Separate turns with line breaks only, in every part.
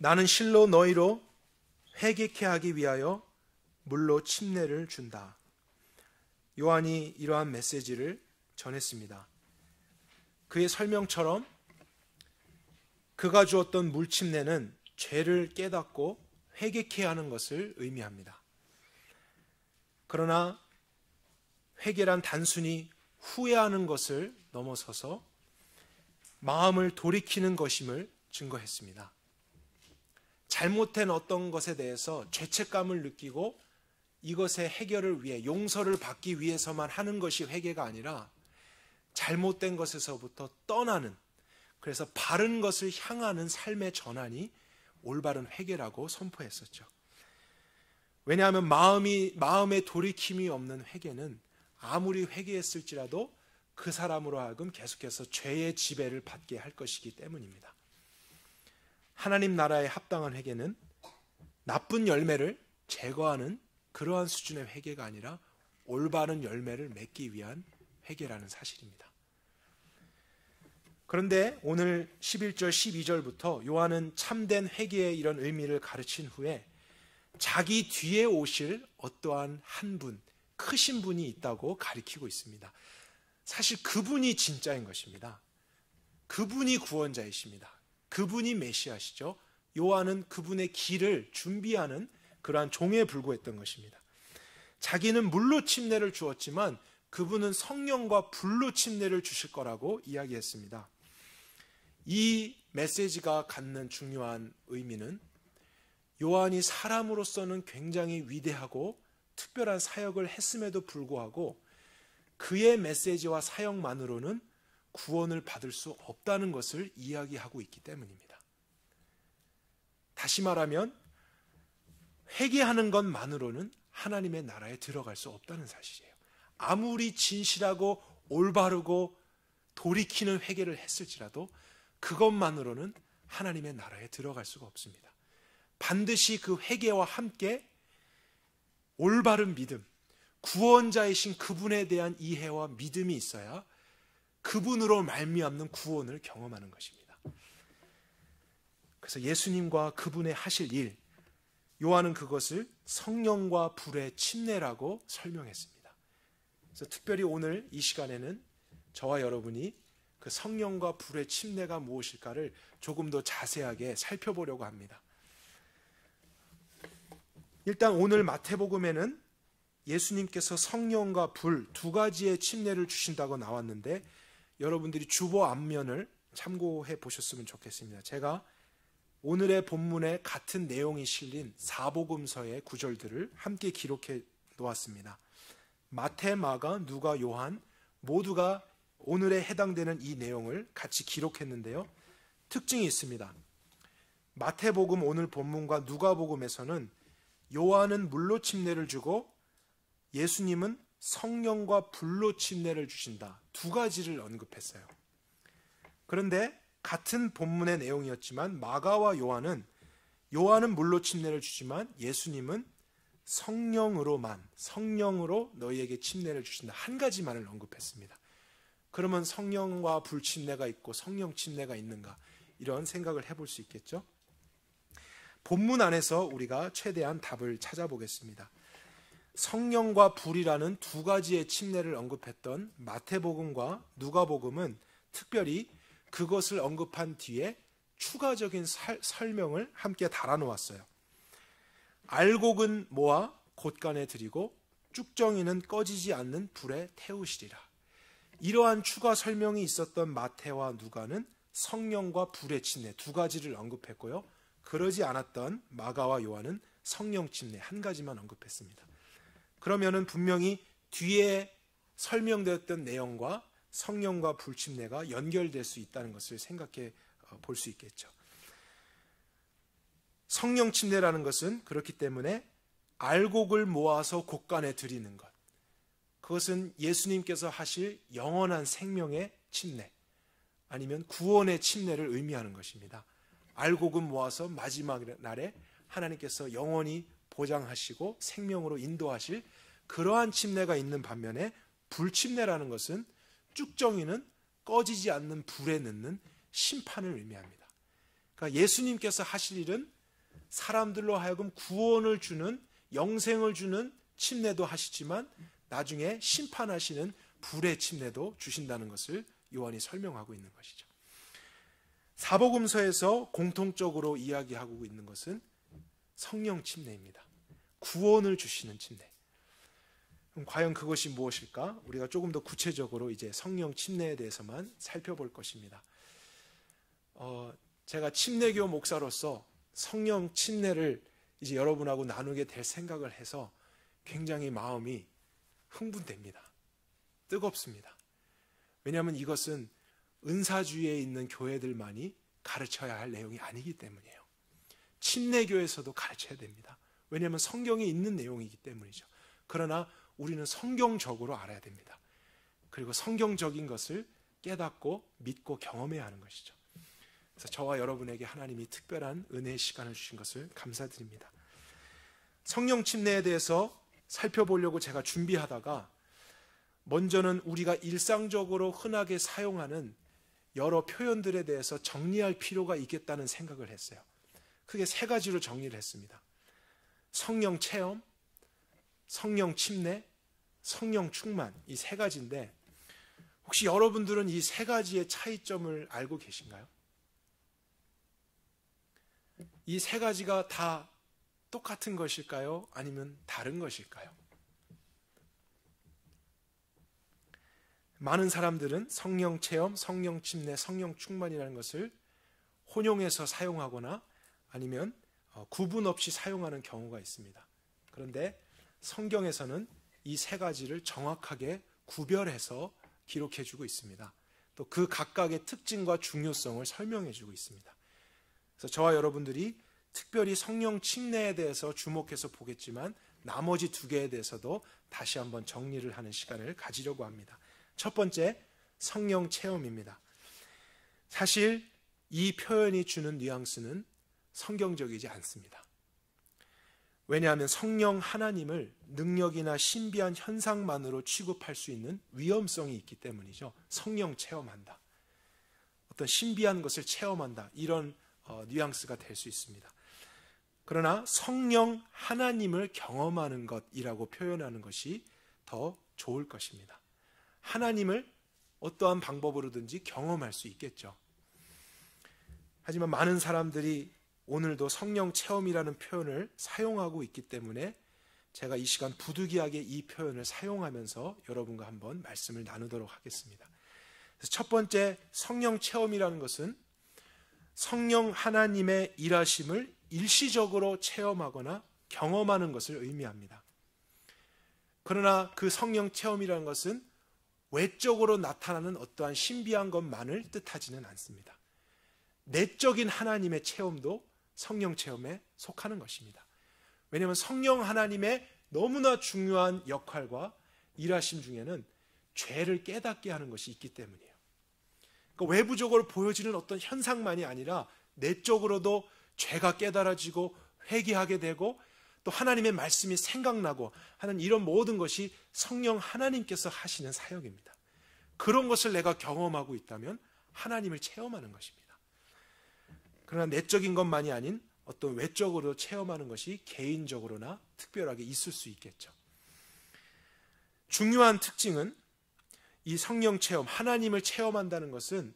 나는 실로 너희로 회개케 하기 위하여 물로 침례를 준다. 요한이 이러한 메시지를 전했습니다. 그의 설명처럼 그가 주었던 물 침례는 죄를 깨닫고 회개케 하는 것을 의미합니다. 그러나 회개란 단순히 후회하는 것을 넘어서서 마음을 돌이키는 것임을 증거했습니다. 잘못된 어떤 것에 대해서 죄책감을 느끼고 이것의 해결을 위해 용서를 받기 위해서만 하는 것이 회개가 아니라 잘못된 것에서부터 떠나는, 그래서 바른 것을 향하는 삶의 전환이 올바른 회개라고 선포했었죠. 왜냐하면 마음에 돌이킴이 없는 회개는 아무리 회개했을지라도 그 사람으로 하여금 계속해서 죄의 지배를 받게 할 것이기 때문입니다. 하나님 나라에 합당한 회개는 나쁜 열매를 제거하는 그러한 수준의 회개가 아니라 올바른 열매를 맺기 위한 회개라는 사실입니다. 그런데 오늘 11절 12절부터 요한은 참된 회개의 이런 의미를 가르친 후에 자기 뒤에 오실 어떠한 한 분, 크신 분이 있다고 가리키고 있습니다. 사실 그분이 진짜인 것입니다. 그분이 구원자이십니다. 그분이 메시아시죠. 요한은 그분의 길을 준비하는 그러한 종에 불과했던 것입니다. 자기는 물로 침례를 주었지만 그분은 성령과 불로 침례를 주실 거라고 이야기했습니다. 이 메시지가 갖는 중요한 의미는 요한이 사람으로서는 굉장히 위대하고 특별한 사역을 했음에도 불구하고 그의 메시지와 사역만으로는 구원을 받을 수 없다는 것을 이야기하고 있기 때문입니다. 다시 말하면 회개하는 것만으로는 하나님의 나라에 들어갈 수 없다는 사실이에요. 아무리 진실하고 올바르고 돌이키는 회개를 했을지라도 그것만으로는 하나님의 나라에 들어갈 수가 없습니다. 반드시 그 회개와 함께 올바른 믿음, 구원자이신 그분에 대한 이해와 믿음이 있어야 그분으로 말미암는 구원을 경험하는 것입니다. 그래서 예수님과 그분의 하실 일, 요한은 그것을 성령과 불의 침례라고 설명했습니다. 그래서 특별히 오늘 이 시간에는 저와 여러분이 그 성령과 불의 침례가 무엇일까를 조금 더 자세하게 살펴보려고 합니다. 일단 오늘 마태복음에는 예수님께서 성령과 불 두 가지의 침례를 주신다고 나왔는데 여러분들이 주보 앞면을 참고해 보셨으면 좋겠습니다. 제가 오늘의 본문에 같은 내용이 실린 사복음서의 구절들을 함께 기록해 놓았습니다. 마태, 마가, 누가, 요한 모두가 오늘에 해당되는 이 내용을 같이 기록했는데요. 특징이 있습니다. 마태복음 오늘 본문과 누가복음에서는 요한은 물로 침례를 주고 예수님은 성령과 불로 침례를 주신다. 두 가지를 언급했어요. 그런데 같은 본문의 내용이었지만 마가와 요한은 물로 침례를 주지만 예수님은 성령으로 너희에게 침례를 주신다. 한 가지만을 언급했습니다. 그러면 성령과 불 침례가 있고 성령 침례가 있는가? 이런 생각을 해볼 수 있겠죠. 본문 안에서 우리가 최대한 답을 찾아보겠습니다. 성령과 불이라는 두 가지의 침례를 언급했던 마태복음과 누가복음은 특별히 그것을 언급한 뒤에 추가적인 설명을 함께 달아놓았어요. 알곡은 모아 곳간에 들이고 쭉정이는 꺼지지 않는 불에 태우시리라. 이러한 추가 설명이 있었던 마태와 누가는 성령과 불의 침례 두 가지를 언급했고요. 그러지 않았던 마가와 요한은 성령 침례 한 가지만 언급했습니다. 그러면은 분명히 뒤에 설명되었던 내용과 성령과 불 침례가 연결될 수 있다는 것을 생각해 볼 수 있겠죠. 성령 침례라는 것은 그렇기 때문에 알곡을 모아서 곳간에 드리는 것. 그것은 예수님께서 하실 영원한 생명의 침례 아니면 구원의 침례를 의미하는 것입니다. 알곡은 모아서 마지막 날에 하나님께서 영원히 보장하시고 생명으로 인도하실 그러한 침례가 있는 반면에 불침례라는 것은 쭉정이는 꺼지지 않는 불에 넣는 심판을 의미합니다. 그러니까 그러니까 예수님께서 하실 일은 사람들로 하여금 구원을 주는, 영생을 주는 침례도 하시지만 나중에 심판하시는 불의 침례도 주신다는 것을 요한이 설명하고 있는 것이죠. 사복음서에서 공통적으로 이야기하고 있는 것은 성령 침례입니다. 구원을 주시는 침례. 그럼 과연 그것이 무엇일까? 우리가 조금 더 구체적으로 이제 성령 침례에 대해서만 살펴볼 것입니다. 제가 침례교 목사로서 성령 침례를 이제 여러분하고 나누게 될 생각을 해서 굉장히 마음이 흥분됩니다. 뜨겁습니다. 왜냐하면 이것은 은사주의에 있는 교회들만이 가르쳐야 할 내용이 아니기 때문이에요. 침례교에서도 가르쳐야 됩니다. 왜냐하면 성경에 있는 내용이기 때문이죠. 그러나 우리는 성경적으로 알아야 됩니다. 그리고 성경적인 것을 깨닫고 믿고 경험해야 하는 것이죠. 그래서 저와 여러분에게 하나님이 특별한 은혜의 시간을 주신 것을 감사드립니다. 성령 침례에 대해서 살펴보려고 제가 준비하다가 먼저는 우리가 일상적으로 흔하게 사용하는 여러 표현들에 대해서 정리할 필요가 있겠다는 생각을 했어요. 크게 세 가지로 정리를 했습니다. 성령 체험, 성령 침례, 성령 충만, 이 세 가지인데 혹시 여러분들은 이 세 가지의 차이점을 알고 계신가요? 이 세 가지가 다 똑같은 것일까요? 아니면 다른 것일까요? 많은 사람들은 성령 체험, 성령 침례, 성령 충만이라는 것을 혼용해서 사용하거나 아니면 구분 없이 사용하는 경우가 있습니다. 그런데 성경에서는 이 세 가지를 정확하게 구별해서 기록해주고 있습니다. 또 그 각각의 특징과 중요성을 설명해주고 있습니다. 그래서 저와 여러분들이 특별히 성령 침례에 대해서 주목해서 보겠지만 나머지 두 개에 대해서도 다시 한번 정리를 하는 시간을 가지려고 합니다. 첫 번째, 성령 체험입니다. 사실 이 표현이 주는 뉘앙스는 성경적이지 않습니다. 왜냐하면 성령 하나님을 능력이나 신비한 현상만으로 취급할 수 있는 위험성이 있기 때문이죠. 성령 체험한다, 어떤 신비한 것을 체험한다, 이런 뉘앙스가 될 수 있습니다. 그러나 성령 하나님을 경험하는 것이라고 표현하는 것이 더 좋을 것입니다. 하나님을 어떠한 방법으로든지 경험할 수 있겠죠. 하지만 많은 사람들이 오늘도 성령 체험이라는 표현을 사용하고 있기 때문에 제가 이 시간 부득이하게 이 표현을 사용하면서 여러분과 한번 말씀을 나누도록 하겠습니다. 그래서 첫 번째, 성령 체험이라는 것은 성령 하나님의 일하심을 일시적으로 체험하거나 경험하는 것을 의미합니다. 그러나 그 성령 체험이라는 것은 외적으로 나타나는 어떠한 신비한 것만을 뜻하지는 않습니다. 내적인 하나님의 체험도 성령 체험에 속하는 것입니다. 왜냐하면 성령 하나님의 너무나 중요한 역할과 일하심 중에는 죄를 깨닫게 하는 것이 있기 때문이에요. 그러니까 외부적으로 보여지는 어떤 현상만이 아니라 내적으로도 죄가 깨달아지고 회개하게 되고 또 하나님의 말씀이 생각나고 하는 이런 모든 것이 성령 하나님께서 하시는 사역입니다. 그런 것을 내가 경험하고 있다면 하나님을 체험하는 것입니다. 그러나 내적인 것만이 아닌 어떤 외적으로 체험하는 것이 개인적으로나 특별하게 있을 수 있겠죠. 중요한 특징은 이 성령 체험, 하나님을 체험한다는 것은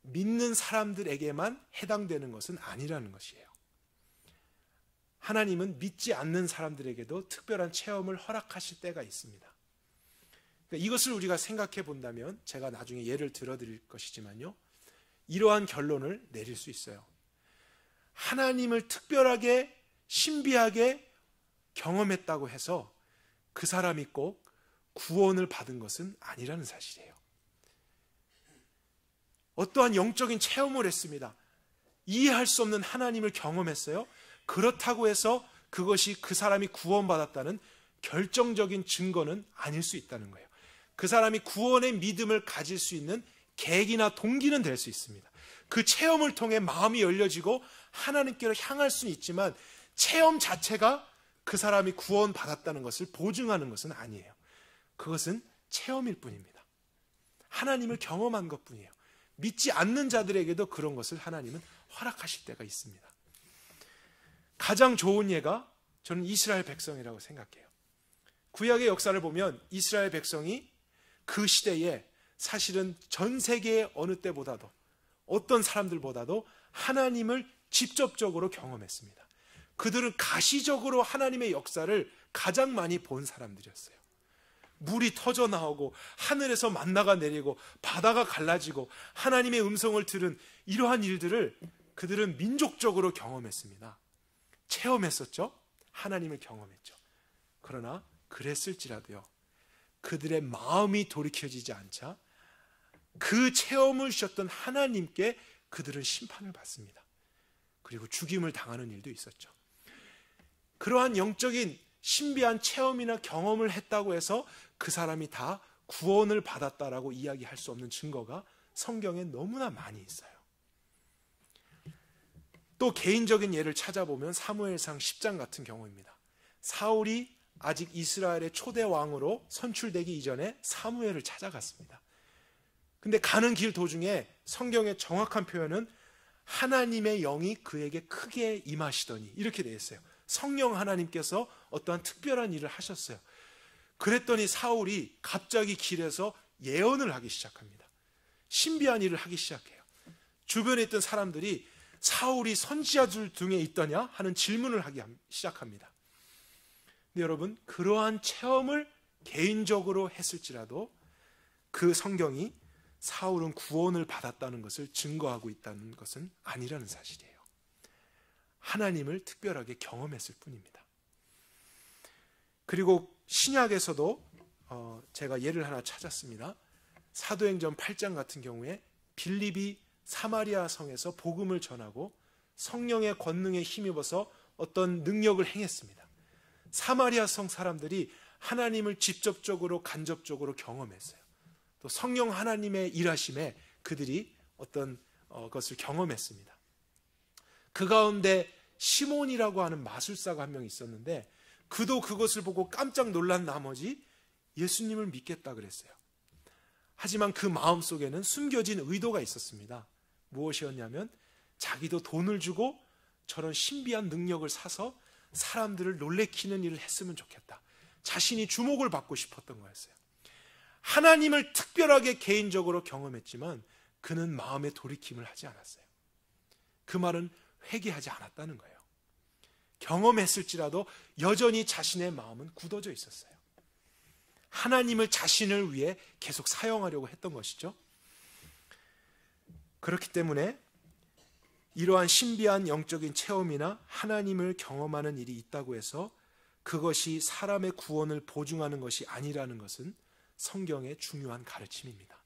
믿는 사람들에게만 해당되는 것은 아니라는 것이에요. 하나님은 믿지 않는 사람들에게도 특별한 체험을 허락하실 때가 있습니다. 그러니까 이것을 우리가 생각해 본다면 제가 나중에 예를 들어드릴 것이지만요, 이러한 결론을 내릴 수 있어요. 하나님을 특별하게 신비하게 경험했다고 해서 그 사람이 꼭 구원을 받은 것은 아니라는 사실이에요. 어떠한 영적인 체험을 했습니다. 이해할 수 없는 하나님을 경험했어요. 그렇다고 해서 그것이 그 사람이 구원받았다는 결정적인 증거는 아닐 수 있다는 거예요. 그 사람이 구원의 믿음을 가질 수 있는 계기나 동기는 될 수 있습니다. 그 체험을 통해 마음이 열려지고 하나님께로 향할 수는 있지만 체험 자체가 그 사람이 구원받았다는 것을 보증하는 것은 아니에요. 그것은 체험일 뿐입니다. 하나님을 경험한 것뿐이에요. 믿지 않는 자들에게도 그런 것을 하나님은 허락하실 때가 있습니다. 가장 좋은 예가 저는 이스라엘 백성이라고 생각해요. 구약의 역사를 보면 이스라엘 백성이 그 시대에 사실은 전 세계의 어느 때보다도, 어떤 사람들보다도 하나님을 직접적으로 경험했습니다. 그들은 가시적으로 하나님의 역사를 가장 많이 본 사람들이었어요. 물이 터져 나오고 하늘에서 만나가 내리고 바다가 갈라지고 하나님의 음성을 들은 이러한 일들을 그들은 민족적으로 경험했습니다. 체험했었죠. 하나님을 경험했죠. 그러나 그랬을지라도요, 그들의 마음이 돌이켜지지 않자 그 체험을 주셨던 하나님께 그들은 심판을 받습니다. 그리고 죽임을 당하는 일도 있었죠. 그러한 영적인 신비한 체험이나 경험을 했다고 해서 그 사람이 다 구원을 받았다라고 이야기할 수 없는 증거가 성경에 너무나 많이 있어요. 또 개인적인 예를 찾아보면 사무엘상 10장 같은 경우입니다. 사울이 아직 이스라엘의 초대 왕으로 선출되기 이전에 사무엘을 찾아갔습니다. 근데 가는 길 도중에 성경의 정확한 표현은 하나님의 영이 그에게 크게 임하시더니 이렇게 되어 있어요. 성령 하나님께서 어떠한 특별한 일을 하셨어요. 그랬더니 사울이 갑자기 길에서 예언을 하기 시작합니다. 신비한 일을 하기 시작해요. 주변에 있던 사람들이 사울이 선지자들 중에 있더냐 하는 질문을 하기 시작합니다. 근데 여러분, 그러한 체험을 개인적으로 했을지라도 그 성경이 사울은 구원을 받았다는 것을 증거하고 있다는 것은 아니라는 사실이에요. 하나님을 특별하게 경험했을 뿐입니다. 그리고 신약에서도 제가 예를 하나 찾았습니다. 사도행전 8장 같은 경우에 빌립이 사마리아 성에서 복음을 전하고 성령의 권능에 힘입어서 어떤 능력을 행했습니다. 사마리아 성 사람들이 하나님을 직접적으로 간접적으로 경험했어요. 또 성령 하나님의 일하심에 그들이 어떤 것을 경험했습니다. 그 가운데 시몬이라고 하는 마술사가 한 명 있었는데 그도 그것을 보고 깜짝 놀란 나머지 예수님을 믿겠다 그랬어요. 하지만 그 마음속에는 숨겨진 의도가 있었습니다. 무엇이었냐면 자기도 돈을 주고 저런 신비한 능력을 사서 사람들을 놀래키는 일을 했으면 좋겠다. 자신이 주목을 받고 싶었던 거였어요. 하나님을 특별하게 개인적으로 경험했지만 그는 마음에 돌이킴을 하지 않았어요. 그 말은 회개하지 않았다는 거예요. 경험했을지라도 여전히 자신의 마음은 굳어져 있었어요. 하나님을 자신을 위해 계속 사용하려고 했던 것이죠. 그렇기 때문에 이러한 신비한 영적인 체험이나 하나님을 경험하는 일이 있다고 해서 그것이 사람의 구원을 보증하는 것이 아니라는 것은 성경의 중요한 가르침입니다.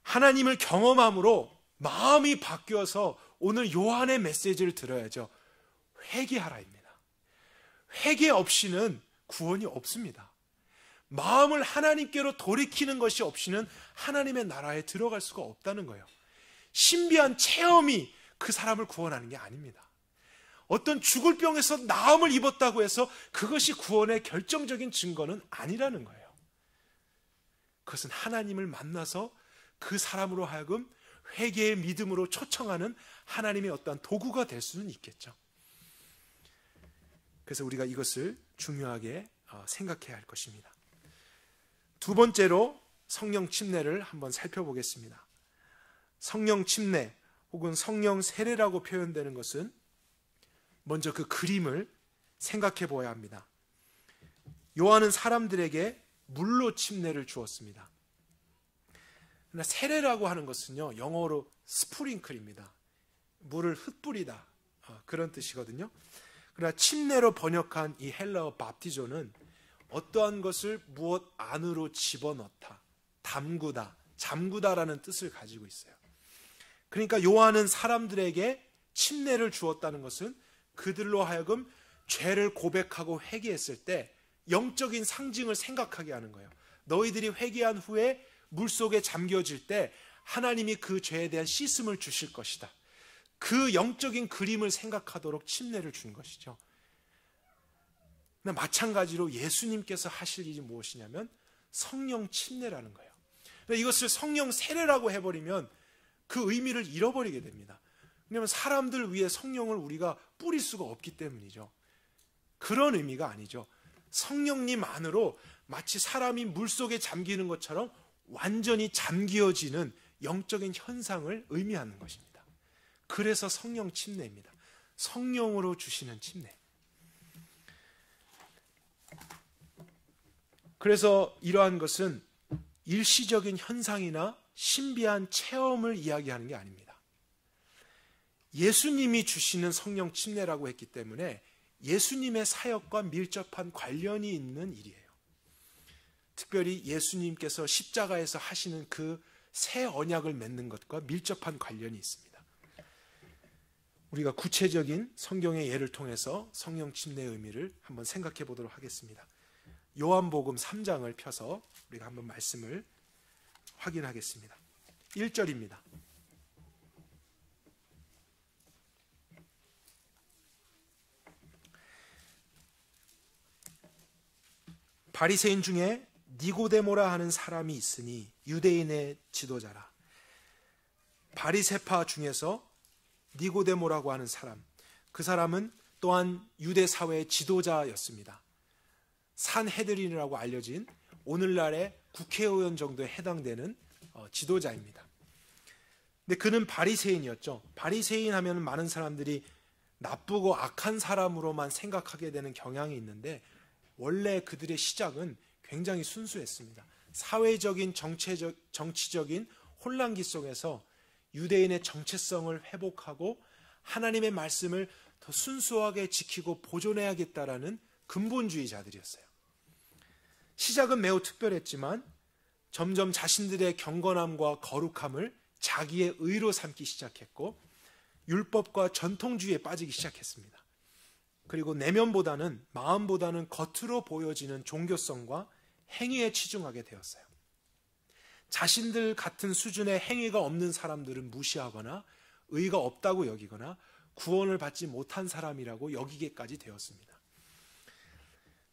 하나님을 경험함으로 마음이 바뀌어서 오늘 요한의 메시지를 들어야죠. 회개하라입니다. 회개 없이는 구원이 없습니다. 마음을 하나님께로 돌이키는 것이 없이는 하나님의 나라에 들어갈 수가 없다는 거예요. 신비한 체험이 그 사람을 구원하는 게 아닙니다. 어떤 죽을 병에서 나음을 입었다고 해서 그것이 구원의 결정적인 증거는 아니라는 거예요. 그것은 하나님을 만나서 그 사람으로 하여금 회개의 믿음으로 초청하는 하나님의 어떠한 도구가 될 수는 있겠죠. 그래서 우리가 이것을 중요하게 생각해야 할 것입니다. 두 번째로 성령 침례를 한번 살펴보겠습니다. 성령 침례 혹은 성령 세례라고 표현되는 것은 먼저 그 그림을 생각해 보아야 합니다. 요한은 사람들에게 물로 침례를 주었습니다. 그러나 세례라고 하는 것은요, 영어로 스프링클입니다. 물을 흩뿌리다, 그런 뜻이거든요. 그러나 침례로 번역한 이 헬라어 밥티조는 어떠한 것을 무엇 안으로 집어넣다, 담그다, 잠그다라는 뜻을 가지고 있어요. 그러니까 요한은 사람들에게 침례를 주었다는 것은 그들로 하여금 죄를 고백하고 회개했을 때 영적인 상징을 생각하게 하는 거예요. 너희들이 회개한 후에 물속에 잠겨질 때 하나님이 그 죄에 대한 씻음을 주실 것이다. 그 영적인 그림을 생각하도록 침례를 준 것이죠. 마찬가지로 예수님께서 하실 일이 무엇이냐면 성령 침례라는 거예요. 이것을 성령 세례라고 해버리면 그 의미를 잃어버리게 됩니다. 왜냐하면 사람들 위에 성령을 우리가 뿌릴 수가 없기 때문이죠. 그런 의미가 아니죠. 성령님 안으로 마치 사람이 물속에 잠기는 것처럼 완전히 잠기어지는 영적인 현상을 의미하는 것입니다. 그래서 성령 침례입니다. 성령으로 주시는 침례. 그래서 이러한 것은 일시적인 현상이나 신비한 체험을 이야기하는 게 아닙니다. 예수님이 주시는 성령 침례라고 했기 때문에 예수님의 사역과 밀접한 관련이 있는 일이에요. 특별히 예수님께서 십자가에서 하시는 그 새 언약을 맺는 것과 밀접한 관련이 있습니다. 우리가 구체적인 성경의 예를 통해서 성령 침례의 의미를 한번 생각해 보도록 하겠습니다. 요한복음 3장을 펴서 우리가 한번 말씀을 확인하겠습니다. 1절입니다. 바리새인 중에 니고데모라 하는 사람이 있으니 유대인의 지도자라. 바리새파 중에서 니고데모라고 하는 사람, 그 사람은 또한 유대 사회의 지도자였습니다. 산헤드린이라고 알려진 오늘날의 국회의원 정도에 해당되는 지도자입니다. 근데 그는 바리새인이었죠. 바리새인 하면 많은 사람들이 나쁘고 악한 사람으로만 생각하게 되는 경향이 있는데 원래 그들의 시작은 굉장히 순수했습니다. 사회적인 정치적인 혼란기 속에서 유대인의 정체성을 회복하고 하나님의 말씀을 더 순수하게 지키고 보존해야겠다라는 근본주의자들이었어요. 시작은 매우 특별했지만 점점 자신들의 경건함과 거룩함을 자기의 의로 삼기 시작했고 율법과 전통주의에 빠지기 시작했습니다. 그리고 내면보다는 마음보다는 겉으로 보여지는 종교성과 행위에 치중하게 되었어요. 자신들 같은 수준의 행위가 없는 사람들은 무시하거나 의가 없다고 여기거나 구원을 받지 못한 사람이라고 여기게까지 되었습니다.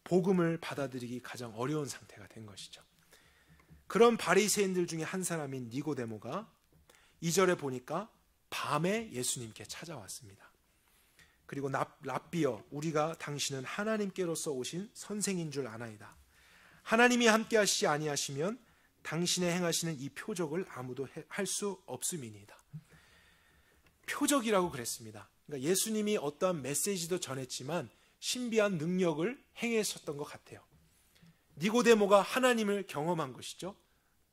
복음을 받아들이기 가장 어려운 상태가 된 것이죠. 그런 바리새인들 중에 한 사람인 니고데모가 2절에 보니까 밤에 예수님께 찾아왔습니다. 그리고 랍비여, 우리가 당신은 하나님께로서 오신 선생인 줄 아나이다. 하나님이 함께 하시지 아니하시면 당신의 행하시는 이 표적을 아무도 할 수 없음이니이다. 표적이라고 그랬습니다. 그러니까 예수님이 어떠한 메시지도 전했지만 신비한 능력을 행하셨던 것 같아요. 니고데모가 하나님을 경험한 것이죠.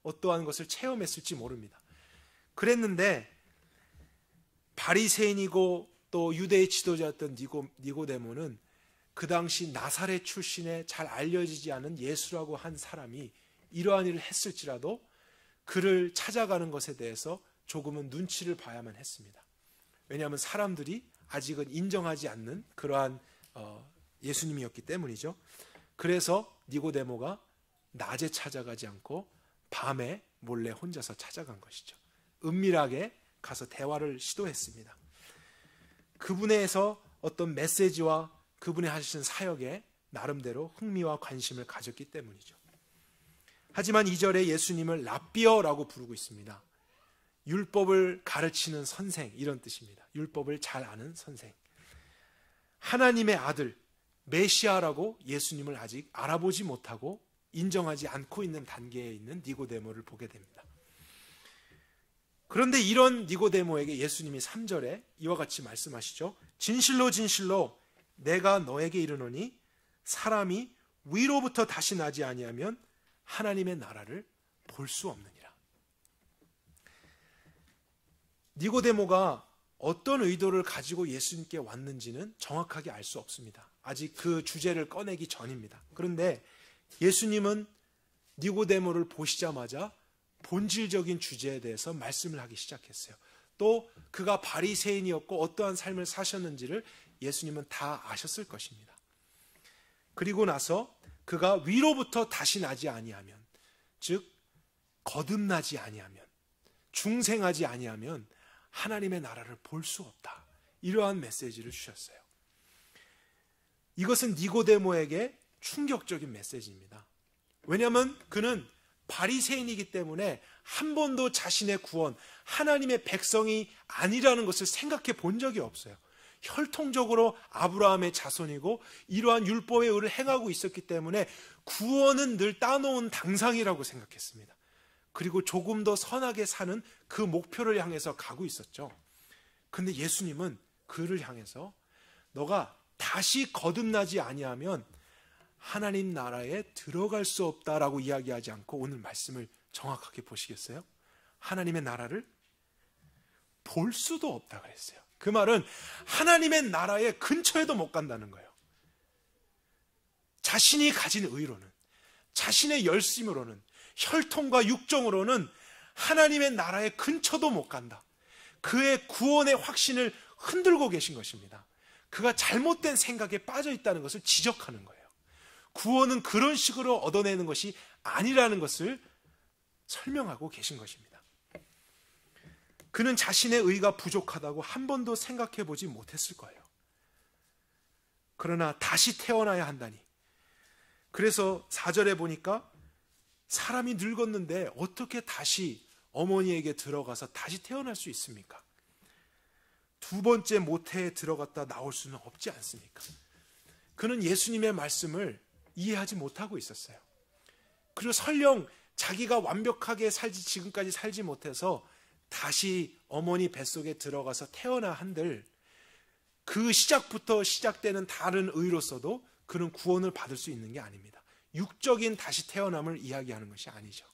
어떠한 것을 체험했을지 모릅니다. 그랬는데 바리새인이고 또 유대의 지도자였던 니고데모는 그 당시 나사렛 출신의 잘 알려지지 않은 예수라고 한 사람이 이러한 일을 했을지라도 그를 찾아가는 것에 대해서 조금은 눈치를 봐야만 했습니다. 왜냐하면 사람들이 아직은 인정하지 않는 그러한 예수님이었기 때문이죠. 그래서 니고데모가 낮에 찾아가지 않고 밤에 몰래 혼자서 찾아간 것이죠. 은밀하게 가서 대화를 시도했습니다. 그분에서 어떤 메시지와 그분이 하시는 사역에 나름대로 흥미와 관심을 가졌기 때문이죠. 하지만 2절에 예수님을 랍비어라고 부르고 있습니다. 율법을 가르치는 선생, 이런 뜻입니다. 율법을 잘 아는 선생. 하나님의 아들, 메시아라고 예수님을 아직 알아보지 못하고 인정하지 않고 있는 단계에 있는 니고데모를 보게 됩니다. 그런데 이런 니고데모에게 예수님이 3절에 이와 같이 말씀하시죠. 진실로 진실로 내가 너에게 이르노니 사람이 위로부터 다시 나지 아니하면 하나님의 나라를 볼 수 없느니라. 니고데모가 어떤 의도를 가지고 예수님께 왔는지는 정확하게 알 수 없습니다. 아직 그 주제를 꺼내기 전입니다. 그런데 예수님은 니고데모를 보시자마자 본질적인 주제에 대해서 말씀을 하기 시작했어요. 또 그가 바리새인이었고 어떠한 삶을 사셨는지를 예수님은 다 아셨을 것입니다. 그리고 나서 그가 위로부터 다시 나지 아니하면, 즉 거듭나지 아니하면, 중생하지 아니하면 하나님의 나라를 볼 수 없다. 이러한 메시지를 주셨어요. 이것은 니고데모에게 충격적인 메시지입니다. 왜냐하면 그는 바리새인이기 때문에 한 번도 자신의 구원, 하나님의 백성이 아니라는 것을 생각해 본 적이 없어요. 혈통적으로 아브라함의 자손이고 이러한 율법의 의를 행하고 있었기 때문에 구원은 늘 따놓은 당상이라고 생각했습니다. 그리고 조금 더 선하게 사는 그 목표를 향해서 가고 있었죠. 근데 예수님은 그를 향해서 너가 다시 거듭나지 아니하면 하나님 나라에 들어갈 수 없다라고 이야기하지 않고 오늘 말씀을 정확하게 보시겠어요? 하나님의 나라를 볼 수도 없다 그랬어요. 그 말은 하나님의 나라의 근처에도 못 간다는 거예요. 자신이 가진 의로는, 자신의 열심으로는, 혈통과 육정으로는 하나님의 나라의 근처도 못 간다. 그의 구원의 확신을 흔들고 계신 것입니다. 그가 잘못된 생각에 빠져 있다는 것을 지적하는 거예요. 구원은 그런 식으로 얻어내는 것이 아니라는 것을 설명하고 계신 것입니다. 그는 자신의 의가 부족하다고 한 번도 생각해 보지 못했을 거예요. 그러나 다시 태어나야 한다니. 그래서 4절에 보니까 사람이 늙었는데 어떻게 다시 어머니에게 들어가서 다시 태어날 수 있습니까? 두 번째 모태에 들어갔다 나올 수는 없지 않습니까? 그는 예수님의 말씀을 이해하지 못하고 있었어요. 그리고 설령 자기가 완벽하게 지금까지 살지 못해서 다시 어머니 뱃속에 들어가서 태어나 한들 그 시작부터 시작되는 다른 의로서도 그는 구원을 받을 수 있는 게 아닙니다. 육적인 다시 태어남을 이야기하는 것이 아니죠.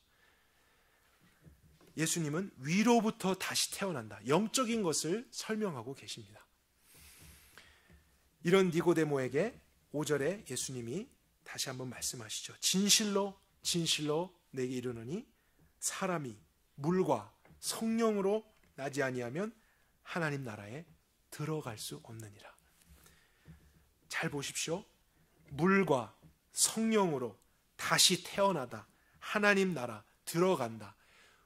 예수님은 위로부터 다시 태어난다. 영적인 것을 설명하고 계십니다. 이런 니고데모에게 5절에 예수님이 다시 한번 말씀하시죠. 진실로 진실로 내게 이르노니 사람이 물과 성령으로 나지 아니하면 하나님 나라에 들어갈 수 없느니라. 잘 보십시오. 물과 성령으로 다시 태어나다, 하나님 나라 들어간다,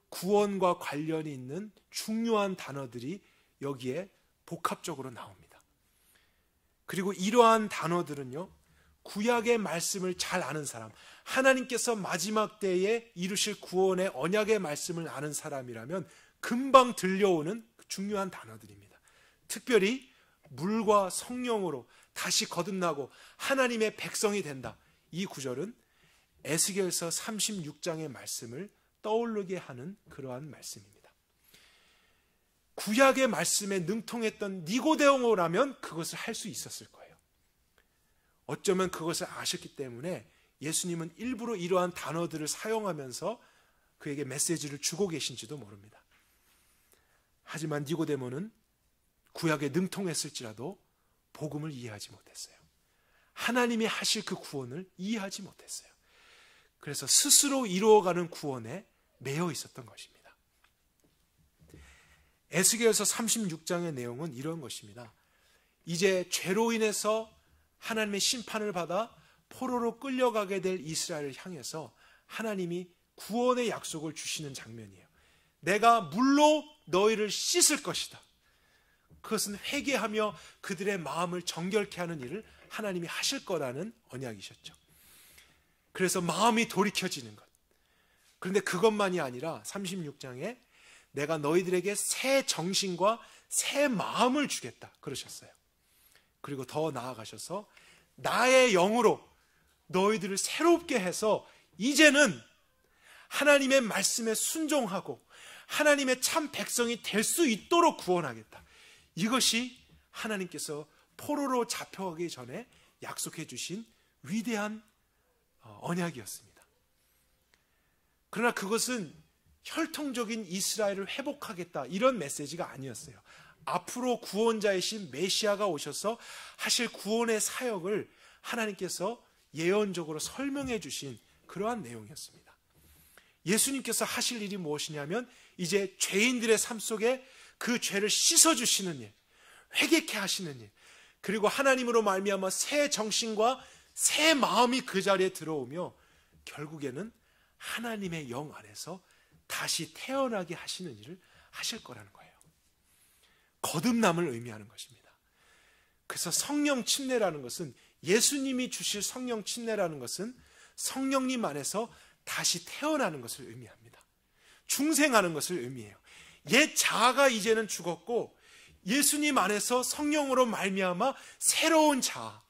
구원과 관련이 있는 중요한 단어들이 여기에 복합적으로 나옵니다. 그리고 이러한 단어들은요, 구약의 말씀을 잘 아는 사람, 하나님께서 마지막 때에 이루실 구원의 언약의 말씀을 아는 사람이라면 금방 들려오는 중요한 단어들입니다. 특별히 물과 성령으로 다시 거듭나고 하나님의 백성이 된다. 이 구절은 에스겔서 36장의 말씀을 떠오르게 하는 그러한 말씀입니다. 구약의 말씀에 능통했던 니고데모라면 그것을 할 수 있었을 거예요. 어쩌면 그것을 아셨기 때문에 예수님은 일부러 이러한 단어들을 사용하면서 그에게 메시지를 주고 계신지도 모릅니다. 하지만 니고데모는 구약에 능통했을지라도 복음을 이해하지 못했어요. 하나님이 하실 그 구원을 이해하지 못했어요. 그래서 스스로 이루어가는 구원에 매여 있었던 것입니다. 에스겔서 36장의 내용은 이런 것입니다. 이제 죄로 인해서 하나님의 심판을 받아 포로로 끌려가게 될 이스라엘을 향해서 하나님이 구원의 약속을 주시는 장면이에요. 내가 물로 너희를 씻을 것이다. 그것은 회개하며 그들의 마음을 정결케 하는 일을 하나님이 하실 거라는 언약이셨죠. 그래서 마음이 돌이켜지는 것. 그런데 그것만이 아니라 36장에 내가 너희들에게 새 정신과 새 마음을 주겠다 그러셨어요. 그리고 더 나아가셔서 나의 영으로 너희들을 새롭게 해서 이제는 하나님의 말씀에 순종하고 하나님의 참 백성이 될 수 있도록 구원하겠다. 이것이 하나님께서 포로로 잡혀가기 전에 약속해 주신 위대한 언약이었습니다. 그러나 그것은 혈통적인 이스라엘을 회복하겠다 이런 메시지가 아니었어요. 앞으로 구원자이신 메시아가 오셔서 하실 구원의 사역을 하나님께서 예언적으로 설명해 주신 그러한 내용이었습니다. 예수님께서 하실 일이 무엇이냐면 이제 죄인들의 삶 속에 그 죄를 씻어주시는 일, 회개케 하시는 일, 그리고 하나님으로 말미암아 새 정신과 새 마음이 그 자리에 들어오며 결국에는 하나님의 영 안에서 다시 태어나게 하시는 일을 하실 거라는 거예요. 거듭남을 의미하는 것입니다. 그래서 성령 침례라는 것은, 예수님이 주실 성령 침례라는 것은 성령님 안에서 다시 태어나는 것을 의미합니다. 중생하는 것을 의미해요. 옛 자아가 이제는 죽었고 예수님 안에서 성령으로 말미암아 새로운 자아,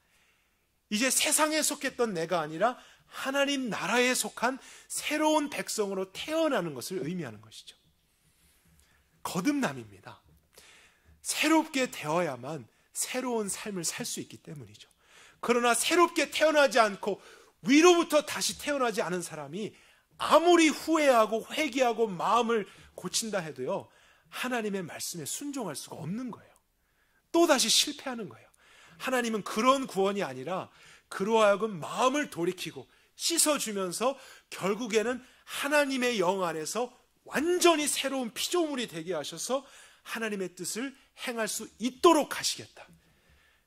이제 세상에 속했던 내가 아니라 하나님 나라에 속한 새로운 백성으로 태어나는 것을 의미하는 것이죠. 거듭남입니다. 새롭게 되어야만 새로운 삶을 살 수 있기 때문이죠. 그러나 새롭게 태어나지 않고 위로부터 다시 태어나지 않은 사람이 아무리 후회하고 회개하고 마음을 고친다 해도요, 하나님의 말씀에 순종할 수가 없는 거예요. 또다시 실패하는 거예요. 하나님은 그런 구원이 아니라 그로 하여금 마음을 돌이키고 씻어주면서 결국에는 하나님의 영 안에서 완전히 새로운 피조물이 되게 하셔서 하나님의 뜻을 행할 수 있도록 하시겠다.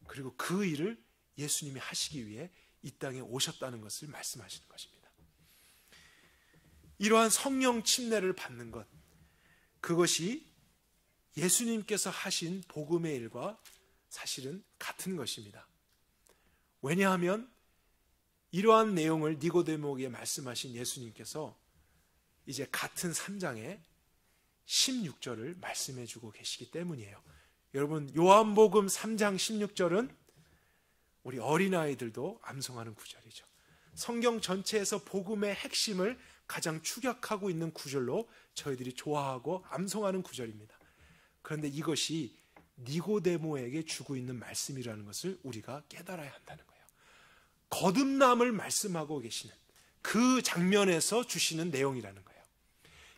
그리고 그 일을 예수님이 하시기 위해 이 땅에 오셨다는 것을 말씀하시는 것입니다. 이러한 성령 침례를 받는 것, 그것이 예수님께서 하신 복음의 일과 사실은 같은 것입니다. 왜냐하면 이러한 내용을 니고데모에게 말씀하신 예수님께서 이제 같은 3장에 16절을 말씀해 주고 계시기 때문이에요. 여러분, 요한복음 3장 16절은 우리 어린아이들도 암송하는 구절이죠. 성경 전체에서 복음의 핵심을 가장 축약하고 있는 구절로 저희들이 좋아하고 암송하는 구절입니다. 그런데 이것이 니고데모에게 주고 있는 말씀이라는 것을 우리가 깨달아야 한다는 거예요. 거듭남을 말씀하고 계시는 그 장면에서 주시는 내용이라는 거예요.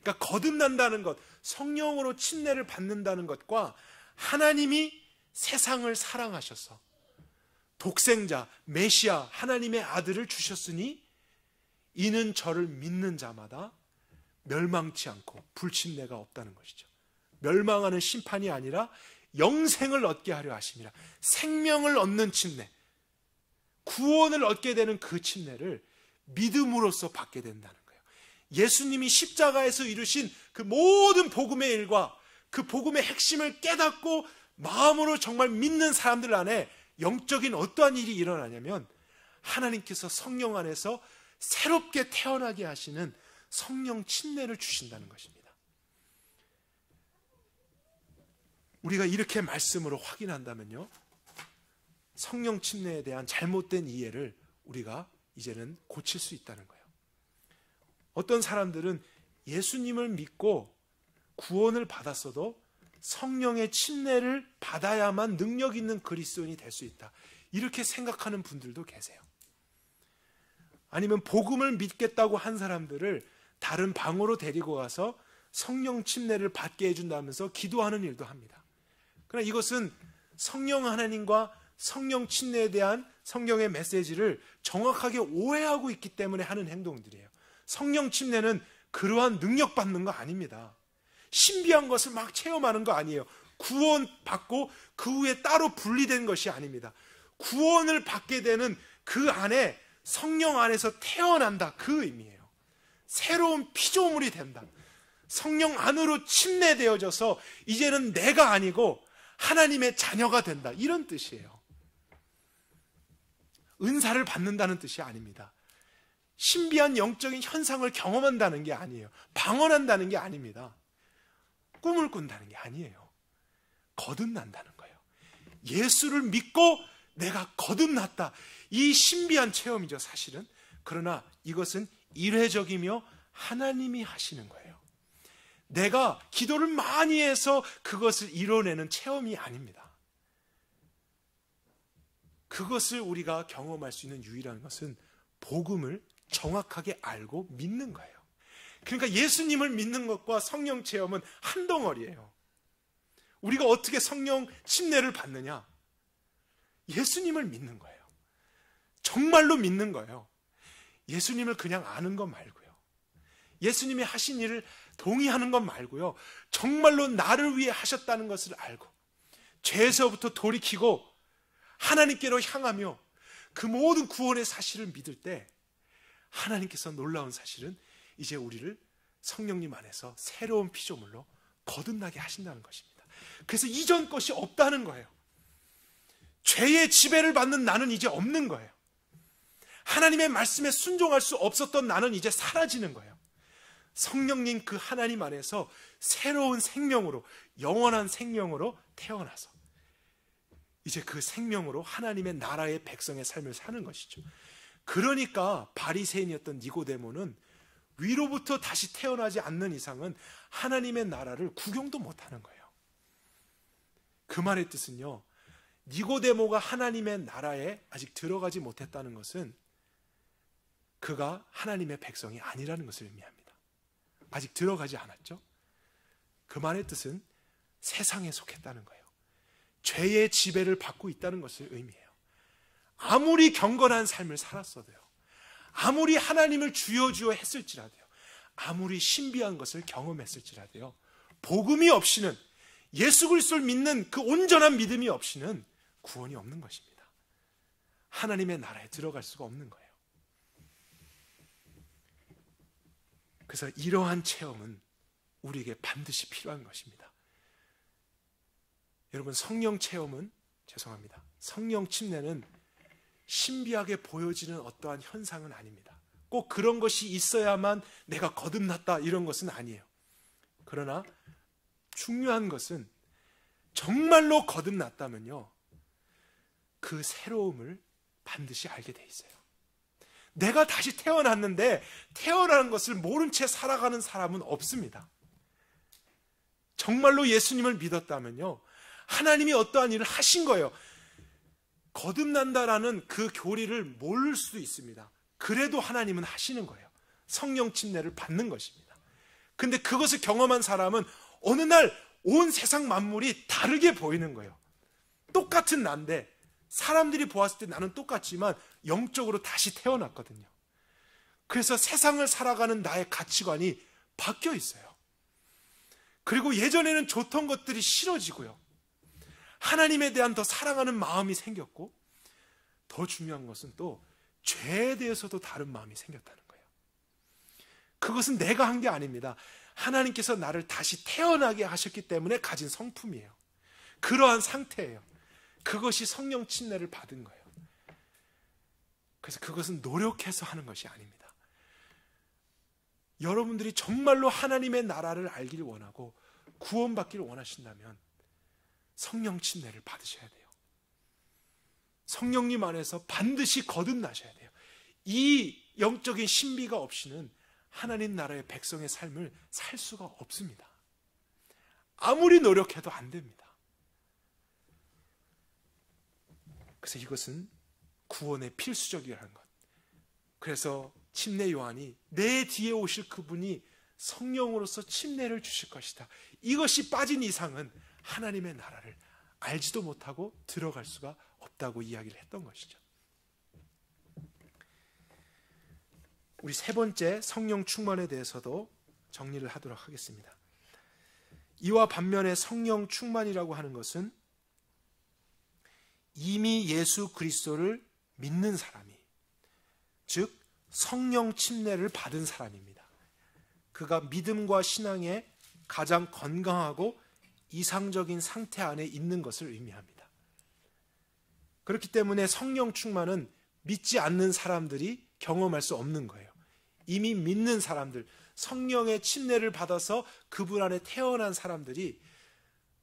그러니까 거듭난다는 것, 성령으로 침례를 받는다는 것과 하나님이 세상을 사랑하셔서 독생자, 메시아, 하나님의 아들을 주셨으니 이는 저를 믿는 자마다 멸망치 않고 불침례가 없다는 것이죠. 멸망하는 심판이 아니라 영생을 얻게 하려 하심이라. 생명을 얻는 침례, 구원을 얻게 되는 그 침례를 믿음으로써 받게 된다는 거예요. 예수님이 십자가에서 이루신 그 모든 복음의 일과 그 복음의 핵심을 깨닫고 마음으로 정말 믿는 사람들 안에 영적인 어떠한 일이 일어나냐면 하나님께서 성령 안에서 새롭게 태어나게 하시는 성령 침례를 주신다는 것입니다. 우리가 이렇게 말씀으로 확인한다면요, 성령 침례에 대한 잘못된 이해를 우리가 이제는 고칠 수 있다는 거예요. 어떤 사람들은 예수님을 믿고 구원을 받았어도 성령의 침례를 받아야만 능력 있는 그리스도인이 될 수 있다, 이렇게 생각하는 분들도 계세요. 아니면 복음을 믿겠다고 한 사람들을 다른 방으로 데리고 가서 성령 침례를 받게 해준다면서 기도하는 일도 합니다. 그러나 이것은 성령 하나님과 성령 침례에 대한 성경의 메시지를 정확하게 오해하고 있기 때문에 하는 행동들이에요. 성령 침례는 그러한 능력 받는 거 아닙니다. 신비한 것을 막 체험하는 거 아니에요. 구원 받고 그 후에 따로 분리된 것이 아닙니다. 구원을 받게 되는 그 안에 성령 안에서 태어난다, 그 의미예요. 새로운 피조물이 된다. 성령 안으로 침례되어져서 이제는 내가 아니고 하나님의 자녀가 된다, 이런 뜻이에요. 은사를 받는다는 뜻이 아닙니다. 신비한 영적인 현상을 경험한다는 게 아니에요. 방언한다는 게 아닙니다. 꿈을 꾼다는 게 아니에요. 거듭난다는 거예요. 예수를 믿고 내가 거듭났다, 이 신비한 체험이죠, 사실은. 그러나 이것은 일회적이며 하나님이 하시는 거예요. 내가 기도를 많이 해서 그것을 이뤄내는 체험이 아닙니다. 그것을 우리가 경험할 수 있는 유일한 것은 복음을 정확하게 알고 믿는 거예요. 그러니까 예수님을 믿는 것과 성령 체험은 한 덩어리예요. 우리가 어떻게 성령 침례를 받느냐? 예수님을 믿는 거예요. 정말로 믿는 거예요. 예수님을 그냥 아는 것 말고요, 예수님이 하신 일을 동의하는 것 말고요, 정말로 나를 위해 하셨다는 것을 알고 죄에서부터 돌이키고 하나님께로 향하며 그 모든 구원의 사실을 믿을 때 하나님께서 놀라운 사실은 이제 우리를 성령님 안에서 새로운 피조물로 거듭나게 하신다는 것입니다. 그래서 이전 것이 없다는 거예요. 죄의 지배를 받는 나는 이제 없는 거예요. 하나님의 말씀에 순종할 수 없었던 나는 이제 사라지는 거예요. 성령님 그 하나님 안에서 새로운 생명으로, 영원한 생명으로 태어나서 이제 그 생명으로 하나님의 나라의 백성의 삶을 사는 것이죠. 그러니까 바리새인이었던 니고데모는 위로부터 다시 태어나지 않는 이상은 하나님의 나라를 구경도 못하는 거예요. 그 말의 뜻은요, 니고데모가 하나님의 나라에 아직 들어가지 못했다는 것은 그가 하나님의 백성이 아니라는 것을 의미합니다. 아직 들어가지 않았죠? 그 말의 뜻은 세상에 속했다는 거예요. 죄의 지배를 받고 있다는 것을 의미해요. 아무리 경건한 삶을 살았어도요, 아무리 하나님을 주여 주여 했을지라도요, 아무리 신비한 것을 경험했을지라도요, 복음이 없이는, 예수 그리스도를 믿는 그 온전한 믿음이 없이는 구원이 없는 것입니다. 하나님의 나라에 들어갈 수가 없는 거예요. 그래서 이러한 체험은 우리에게 반드시 필요한 것입니다. 여러분, 성령 체험은, 죄송합니다, 성령 침례는 신비하게 보여지는 어떠한 현상은 아닙니다. 꼭 그런 것이 있어야만 내가 거듭났다 이런 것은 아니에요. 그러나 중요한 것은 정말로 거듭났다면요, 그 새로움을 반드시 알게 돼 있어요. 내가 다시 태어났는데 태어나는 것을 모른 채 살아가는 사람은 없습니다. 정말로 예수님을 믿었다면요, 하나님이 어떠한 일을 하신 거예요. 거듭난다라는 그 교리를 모를 수도 있습니다. 그래도 하나님은 하시는 거예요. 성령 침례를 받는 것입니다. 근데 그것을 경험한 사람은 어느 날 온 세상 만물이 다르게 보이는 거예요. 똑같은 나인데 사람들이 보았을 때 나는 똑같지만 영적으로 다시 태어났거든요. 그래서 세상을 살아가는 나의 가치관이 바뀌어 있어요. 그리고 예전에는 좋던 것들이 싫어지고요, 하나님에 대한 더 사랑하는 마음이 생겼고, 더 중요한 것은 또 죄에 대해서도 다른 마음이 생겼다는 거예요. 그것은 내가 한 게 아닙니다. 하나님께서 나를 다시 태어나게 하셨기 때문에 가진 성품이에요. 그러한 상태예요. 그것이 성령 침례를 받은 거예요. 그래서 그것은 노력해서 하는 것이 아닙니다. 여러분들이 정말로 하나님의 나라를 알기를 원하고 구원받기를 원하신다면 성령 침례를 받으셔야 돼요. 성령님 안에서 반드시 거듭나셔야 돼요. 이 영적인 신비가 없이는 하나님 나라의 백성의 삶을 살 수가 없습니다. 아무리 노력해도 안 됩니다. 그래서 이것은 구원의 필수적이라는 것. 그래서 침례 요한이 내 뒤에 오실 그분이 성령으로서 침례를 주실 것이다, 이것이 빠진 이상은 하나님의 나라를 알지도 못하고 들어갈 수가 없다고 이야기를 했던 것이죠. 우리 세 번째 성령 충만에 대해서도 정리를 하도록 하겠습니다. 이와 반면에 성령 충만이라고 하는 것은 이미 예수 그리스도를 믿는 사람이, 즉 성령 침례를 받은 사람입니다. 그가 믿음과 신앙의 가장 건강하고 이상적인 상태 안에 있는 것을 의미합니다. 그렇기 때문에 성령 충만은 믿지 않는 사람들이 경험할 수 없는 거예요. 이미 믿는 사람들, 성령의 침례를 받아서 그분 안에 태어난 사람들이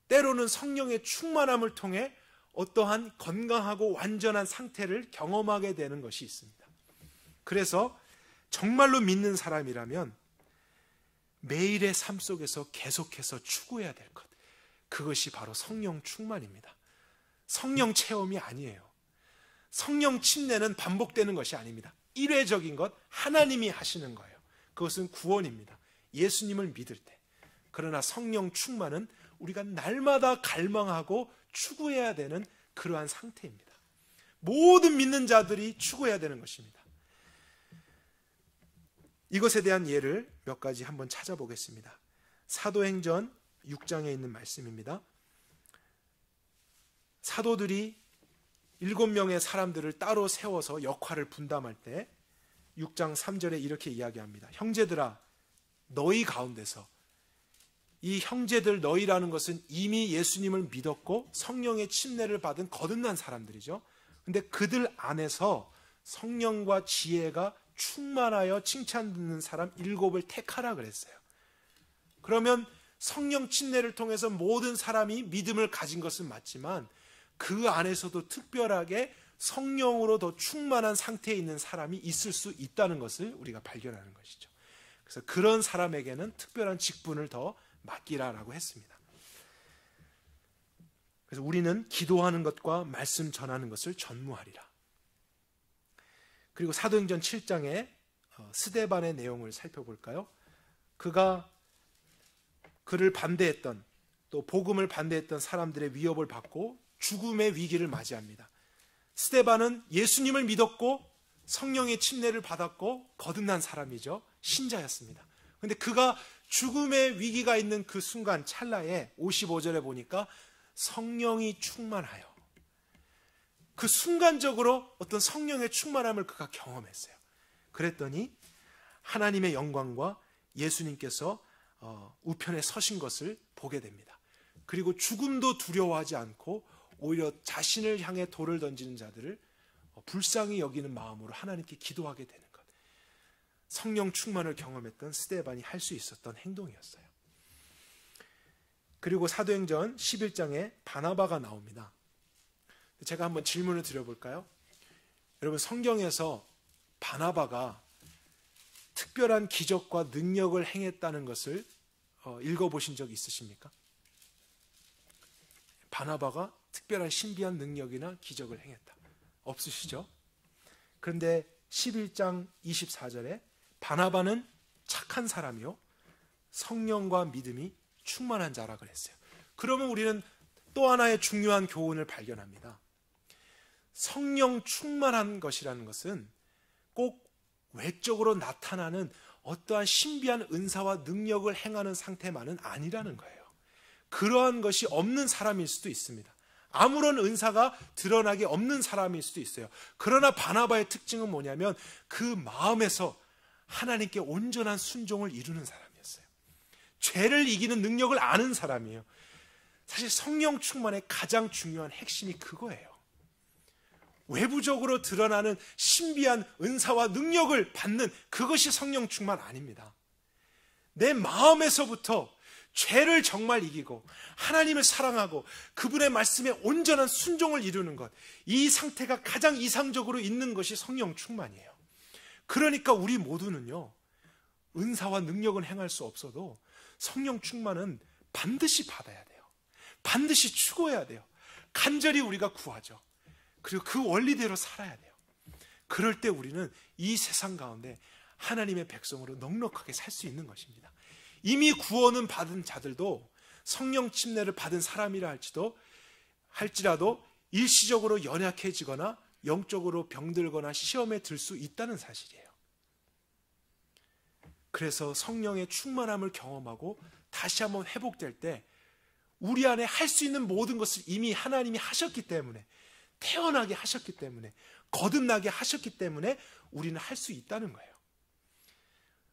때로는 성령의 충만함을 통해 어떠한 건강하고 완전한 상태를 경험하게 되는 것이 있습니다. 그래서 정말로 믿는 사람이라면 매일의 삶 속에서 계속해서 추구해야 될 것, 그것이 바로 성령 충만입니다. 성령 체험이 아니에요. 성령 침례는 반복되는 것이 아닙니다. 일회적인 것, 하나님이 하시는 거예요. 그것은 구원입니다. 예수님을 믿을 때. 그러나 성령 충만은 우리가 날마다 갈망하고 추구해야 되는 그러한 상태입니다. 모든 믿는 자들이 추구해야 되는 것입니다. 이것에 대한 예를 몇 가지 한번 찾아보겠습니다. 사도행전 6장에 있는 말씀입니다. 사도들이 7명의 사람들을 따로 세워서 역할을 분담할 때 6장 3절에 이렇게 이야기합니다. 형제들아, 너희 가운데서, 이 형제들 너희라는 것은 이미 예수님을 믿었고 성령의 침례를 받은 거듭난 사람들이죠. 근데 그들 안에서 성령과 지혜가 충만하여 칭찬 듣는 사람 7을 택하라 그랬어요. 그러면 성령 침례를 통해서 모든 사람이 믿음을 가진 것은 맞지만 그 안에서도 특별하게 성령으로 더 충만한 상태에 있는 사람이 있을 수 있다는 것을 우리가 발견하는 것이죠. 그래서 그런 사람에게는 특별한 직분을 더 맡기라라고 했습니다. 그래서 우리는 기도하는 것과 말씀 전하는 것을 전무하리라. 그리고 사도행전 7장에 스데반의 내용을 살펴볼까요? 그를 반대했던, 또 복음을 반대했던 사람들의 위협을 받고 죽음의 위기를 맞이합니다. 스데반은 예수님을 믿었고 성령의 침례를 받았고 거듭난 사람이죠. 신자였습니다. 그런데 그가 죽음의 위기가 있는 그 순간 찰나에 55절에 보니까 성령이 충만하여, 그 순간적으로 어떤 성령의 충만함을 그가 경험했어요. 그랬더니 하나님의 영광과 예수님께서 우편에 서신 것을 보게 됩니다. 그리고 죽음도 두려워하지 않고 오히려 자신을 향해 돌을 던지는 자들을 불쌍히 여기는 마음으로 하나님께 기도하게 되는 것. 성령 충만을 경험했던 스데반이 할 수 있었던 행동이었어요. 그리고 사도행전 11장에 바나바가 나옵니다. 제가 한번 질문을 드려볼까요? 여러분, 성경에서 바나바가 특별한 기적과 능력을 행했다는 것을 읽어보신 적 있으십니까? 바나바가 특별한 신비한 능력이나 기적을 행했다. 없으시죠? 그런데 11장 24절에 바나바는 착한 사람이요 성령과 믿음이 충만한 자라 그랬어요. 그러면 우리는 또 하나의 중요한 교훈을 발견합니다. 성령 충만한 것이라는 것은 꼭 외적으로 나타나는 어떠한 신비한 은사와 능력을 행하는 상태만은 아니라는 거예요. 그러한 것이 없는 사람일 수도 있습니다. 아무런 은사가 드러나게 없는 사람일 수도 있어요. 그러나 바나바의 특징은 뭐냐면 그 마음에서 하나님께 온전한 순종을 이루는 사람이었어요. 죄를 이기는 능력을 아는 사람이에요. 사실 성령 충만의 가장 중요한 핵심이 그거예요. 외부적으로 드러나는 신비한 은사와 능력을 받는 그것이 성령 충만 아닙니다. 내 마음에서부터 죄를 정말 이기고 하나님을 사랑하고 그분의 말씀에 온전한 순종을 이루는 것, 이 상태가 가장 이상적으로 있는 것이 성령 충만이에요. 그러니까 우리 모두는요, 은사와 능력은 행할 수 없어도 성령 충만은 반드시 받아야 돼요. 반드시 추구해야 돼요. 간절히 우리가 구하죠. 그리고 그 원리대로 살아야 돼요. 그럴 때 우리는 이 세상 가운데 하나님의 백성으로 넉넉하게 살 수 있는 것입니다. 이미 구원은 받은 자들도 성령 침례를 받은 사람이라 할지라도 일시적으로 연약해지거나 영적으로 병들거나 시험에 들 수 있다는 사실이에요. 그래서 성령의 충만함을 경험하고 다시 한번 회복될 때 우리 안에 할 수 있는 모든 것을 이미 하나님이 하셨기 때문에, 태어나게 하셨기 때문에, 거듭나게 하셨기 때문에 우리는 할 수 있다는 거예요.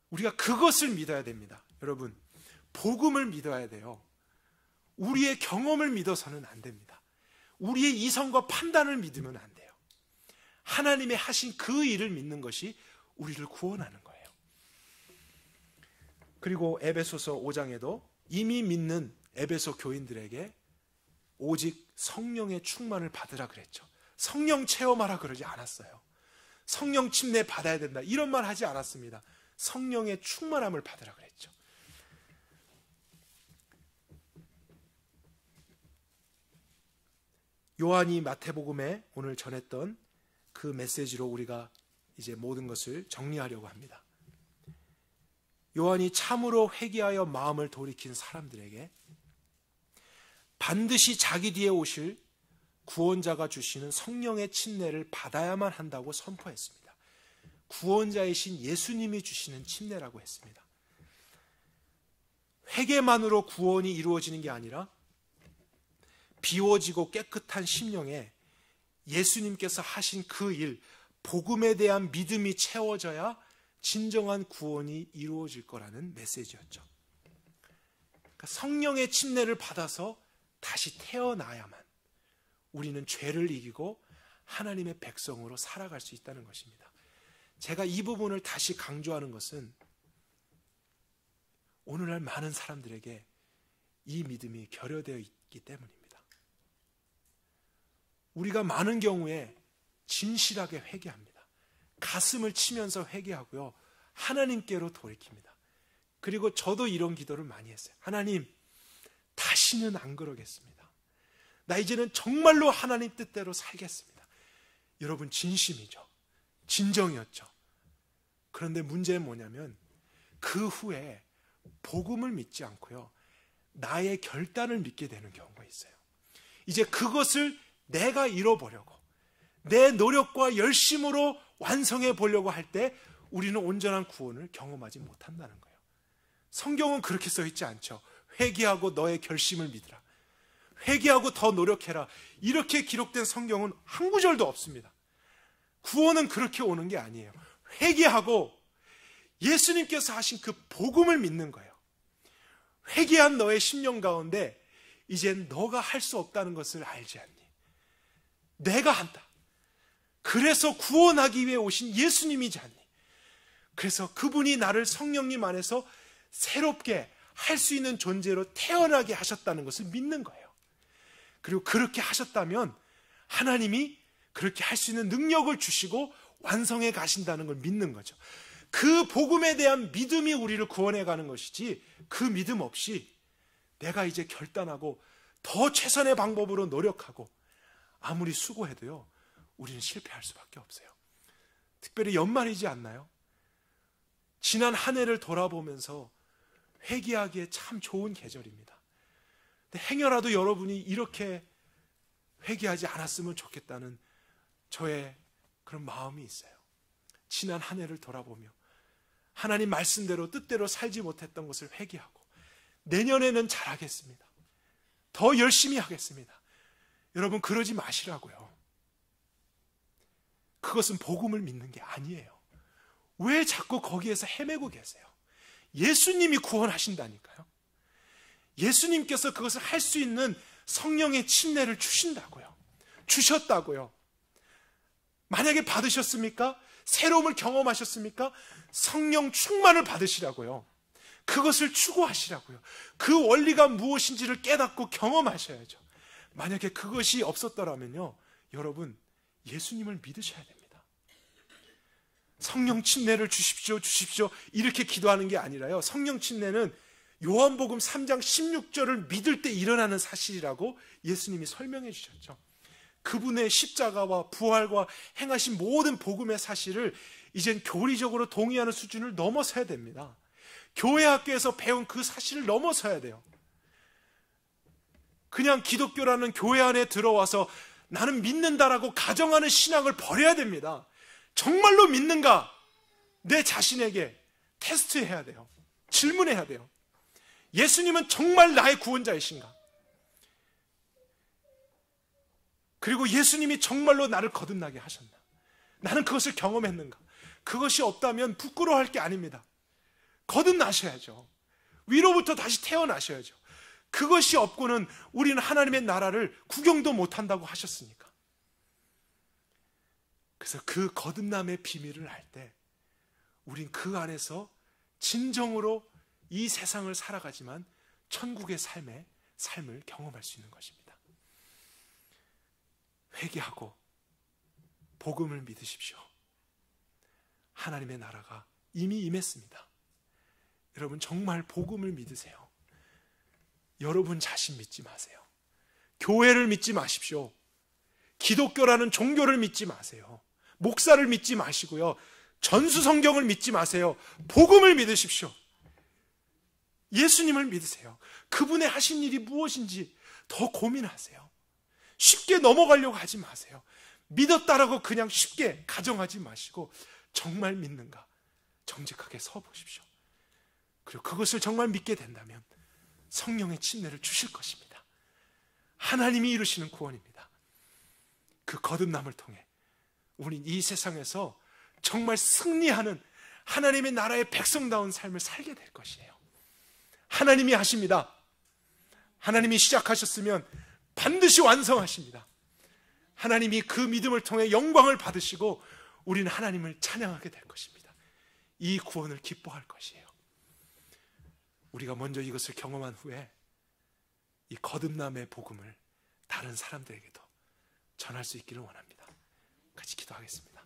우리가 그것을 믿어야 됩니다. 여러분, 복음을 믿어야 돼요. 우리의 경험을 믿어서는 안 됩니다. 우리의 이성과 판단을 믿으면 안 돼요. 하나님의 하신 그 일을 믿는 것이 우리를 구원하는 거예요. 그리고 에베소서 5장에도 이미 믿는 에베소 교인들에게 오직 성령의 충만을 받으라 그랬죠. 성령 체험하라 그러지 않았어요. 성령 침례 받아야 된다 이런 말 하지 않았습니다. 성령의 충만함을 받으라 그랬죠. 요한이 마태복음에 오늘 전했던 그 메시지로 우리가 이제 모든 것을 정리하려고 합니다. 요한이 참으로 회개하여 마음을 돌이킨 사람들에게 반드시 자기 뒤에 오실 구원자가 주시는 성령의 침례를 받아야만 한다고 선포했습니다. 구원자이신 예수님이 주시는 침례라고 했습니다. 회개만으로 구원이 이루어지는 게 아니라 비워지고 깨끗한 심령에 예수님께서 하신 그 일, 복음에 대한 믿음이 채워져야 진정한 구원이 이루어질 거라는 메시지였죠. 그러니까 성령의 침례를 받아서 다시 태어나야만 우리는 죄를 이기고 하나님의 백성으로 살아갈 수 있다는 것입니다. 제가 이 부분을 다시 강조하는 것은 오늘날 많은 사람들에게 이 믿음이 결여되어 있기 때문입니다. 우리가 많은 경우에 진실하게 회개합니다. 가슴을 치면서 회개하고요, 하나님께로 돌이킵니다. 그리고 저도 이런 기도를 많이 했어요. 하나님, 다시는 안 그러겠습니다. 나 이제는 정말로 하나님 뜻대로 살겠습니다. 여러분, 진심이죠. 진정이었죠. 그런데 문제는 뭐냐면 그 후에 복음을 믿지 않고요, 나의 결단을 믿게 되는 경우가 있어요. 이제 그것을 내가 잃어보려고, 내 노력과 열심으로 완성해 보려고 할 때 우리는 온전한 구원을 경험하지 못한다는 거예요. 성경은 그렇게 써 있지 않죠. 회개하고 너의 결심을 믿으라, 회개하고 더 노력해라, 이렇게 기록된 성경은 한 구절도 없습니다. 구원은 그렇게 오는 게 아니에요. 회개하고 예수님께서 하신 그 복음을 믿는 거예요. 회개한 너의 심령 가운데 이젠 너가 할 수 없다는 것을 알지 않니? 내가 한다. 그래서 구원하기 위해 오신 예수님이지 않니? 그래서 그분이 나를 성령님 안에서 새롭게 할 수 있는 존재로 태어나게 하셨다는 것을 믿는 거예요. 그리고 그렇게 하셨다면 하나님이 그렇게 할 수 있는 능력을 주시고 완성해 가신다는 걸 믿는 거죠. 그 복음에 대한 믿음이 우리를 구원해 가는 것이지, 그 믿음 없이 내가 이제 결단하고 더 최선의 방법으로 노력하고 아무리 수고해도요, 우리는 실패할 수밖에 없어요. 특별히 연말이지 않나요? 지난 한 해를 돌아보면서 회개하기에 참 좋은 계절입니다. 근데 행여라도 여러분이 이렇게 회개하지 않았으면 좋겠다는 저의 그런 마음이 있어요. 지난 한 해를 돌아보며 하나님 말씀대로 뜻대로 살지 못했던 것을 회개하고 내년에는 잘하겠습니다. 더 열심히 하겠습니다. 여러분, 그러지 마시라고요. 그것은 복음을 믿는 게 아니에요. 왜 자꾸 거기에서 헤매고 계세요? 예수님이 구원하신다니까요. 예수님께서 그것을 할 수 있는 성령의 침례를 주신다고요. 주셨다고요. 만약에 받으셨습니까? 새로움을 경험하셨습니까? 성령 충만을 받으시라고요. 그것을 추구하시라고요. 그 원리가 무엇인지를 깨닫고 경험하셔야죠. 만약에 그것이 없었더라면요, 여러분, 예수님을 믿으셔야 됩니다. 성령 침례를 주십시오, 주십시오, 이렇게 기도하는 게 아니라요, 성령 침례는 요한복음 3장 16절을 믿을 때 일어나는 사실이라고 예수님이 설명해 주셨죠. 그분의 십자가와 부활과 행하신 모든 복음의 사실을 이젠 교리적으로 동의하는 수준을 넘어서야 됩니다. 교회 학교에서 배운 그 사실을 넘어서야 돼요. 그냥 기독교라는 교회 안에 들어와서 나는 믿는다라고 가정하는 신앙을 버려야 됩니다. 정말로 믿는가? 내 자신에게 테스트해야 돼요. 질문해야 돼요. 예수님은 정말 나의 구원자이신가? 그리고 예수님이 정말로 나를 거듭나게 하셨나? 나는 그것을 경험했는가? 그것이 없다면 부끄러워할 게 아닙니다. 거듭나셔야죠. 위로부터 다시 태어나셔야죠. 그것이 없고는 우리는 하나님의 나라를 구경도 못한다고 하셨으니까. 그래서 그 거듭남의 비밀을 알 때 우린 그 안에서 진정으로 이 세상을 살아가지만 천국의 삶을 경험할 수 있는 것입니다. 회개하고 복음을 믿으십시오. 하나님의 나라가 이미 임했습니다. 여러분, 정말 복음을 믿으세요. 여러분 자신 믿지 마세요. 교회를 믿지 마십시오. 기독교라는 종교를 믿지 마세요. 목사를 믿지 마시고요, 전수성경을 믿지 마세요. 복음을 믿으십시오. 예수님을 믿으세요. 그분의 하신 일이 무엇인지 더 고민하세요. 쉽게 넘어가려고 하지 마세요. 믿었다라고 그냥 쉽게 가정하지 마시고 정말 믿는가 정직하게 서보십시오. 그리고 그것을 정말 믿게 된다면 성령의 침례를 주실 것입니다. 하나님이 이루시는 구원입니다. 그 거듭남을 통해 우린 이 세상에서 정말 승리하는 하나님의 나라의 백성다운 삶을 살게 될 것이에요. 하나님이 하십니다. 하나님이 시작하셨으면 반드시 완성하십니다. 하나님이 그 믿음을 통해 영광을 받으시고 우리는 하나님을 찬양하게 될 것입니다. 이 구원을 기뻐할 것이에요. 우리가 먼저 이것을 경험한 후에 이 거듭남의 복음을 다른 사람들에게도 전할 수 있기를 원합니다. 같이 기도하겠습니다.